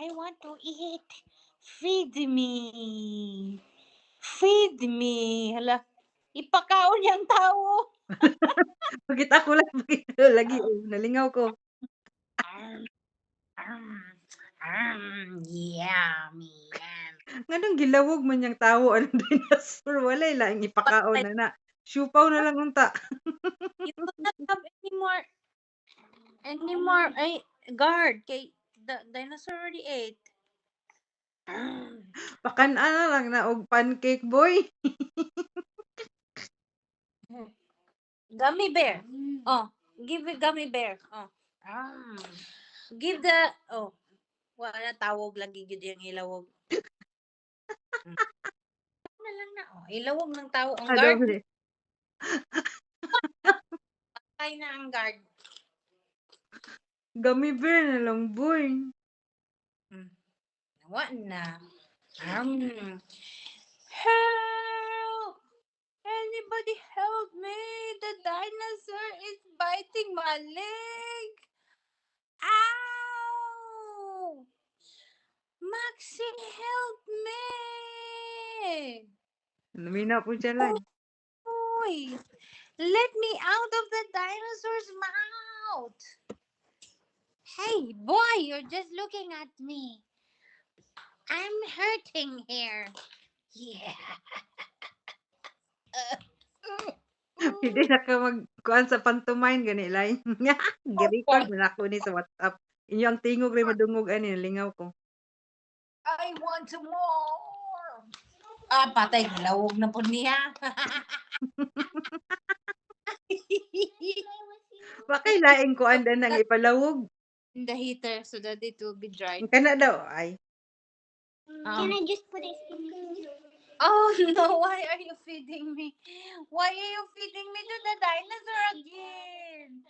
I want to eat. Feed me. Feed me. Hala, ipakaon yang tao. Bakit ako lang lagi, oh, nalingaw ko. Um, yummy, yum. Nganong gilawog man yang tawo anong dinosaur walay laing ipakaon But na. Siupaw na lang unta. you do not have any more ay guard kay the dinosaur already ate. Pakan-an na lang na og pancake boy. Gummy bear. Oh, give it gummy bear. Oh. Give the wala tawog lagi gid yung ilawog. Mm. Na lang na ilawog ng tao ang guard. Doble. Patay na ang guard. Gummy bear na lang boy. Nawa na. Help! Anybody help me! The dinosaur is biting my leg. Ow! Maxie, help me! Lumina po siya lang. Boy, let me out of the dinosaur's mouth. Hey, boy, you're just looking at me. I'm hurting here. Yeah. Hindi na ka magkuan sa pantomime gani lain nga. Gi-record man ako ni sa WhatsApp. Inyo ang tingog ray madungog ani nalingaw ko. I want more. Patay. Lawog na po niya. Wakay laing kuan nang ipalawog. In the heater so that it will be dry. Kana daw ay. Can I just put it in? Oh no, why are you feeding me? Why are you feeding me to the dinosaur again?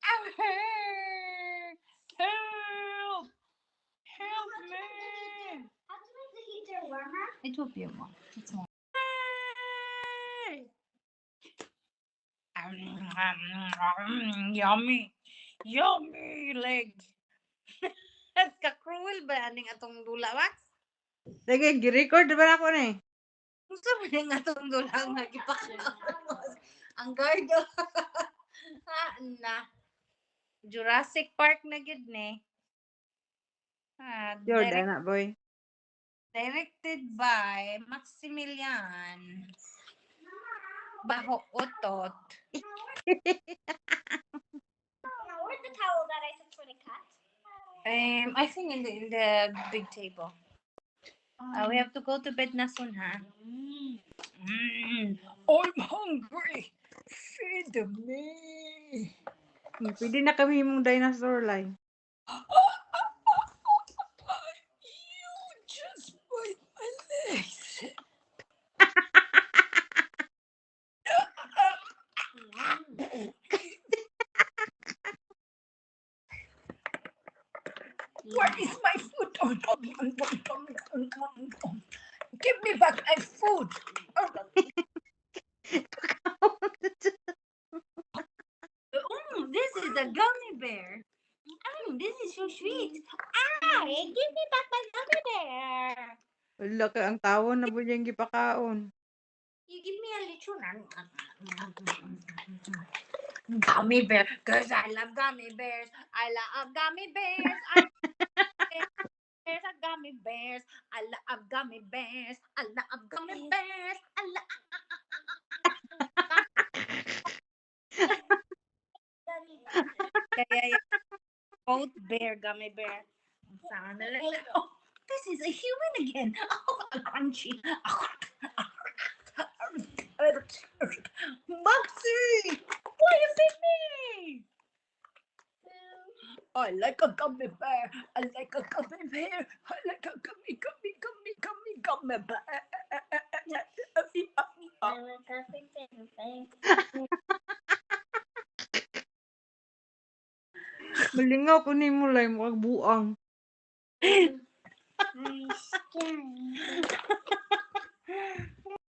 Help! Help! Help me! How to make the heater warmer? It will be warm. It's warm. Yummy. Yummy leg. At ka-cruel ba aning atong dula, Max? Sige, gi-record ba ako ni? Gusto mo ning atong dula nga gipakaon. Ang gardo. Na. Jurassic Park na gid ni. Jordan na boy. Directed by Maximilian Baho Otot. Now, where's the towel that I took for the cat? I think in the big table. We have to go to bed na soon, ha? I'm hungry. Feed me. Pwede na kami mong dinosaur line. You just bite my legs. Where is my food? Give me back my food. This is a gummy bear. This is so sweet. Give me back my gummy bear. Wala ka ang tawon na po niyang gipakaon. You give me a lechon. Gummy bear, because I love gummy bears. I love gummy bears. There's a gummy bears. I love gummy bears. I love gummy bears. I love. Kaya both bear, gummy bear. Sana lang. Oh, this is a human again. Oh, crunchy. Maxie, why you feed me? I like a gummy bear. I like a gummy bear. I like a gummy bear. Malingaw ko ni mo lay mo buang. My skin.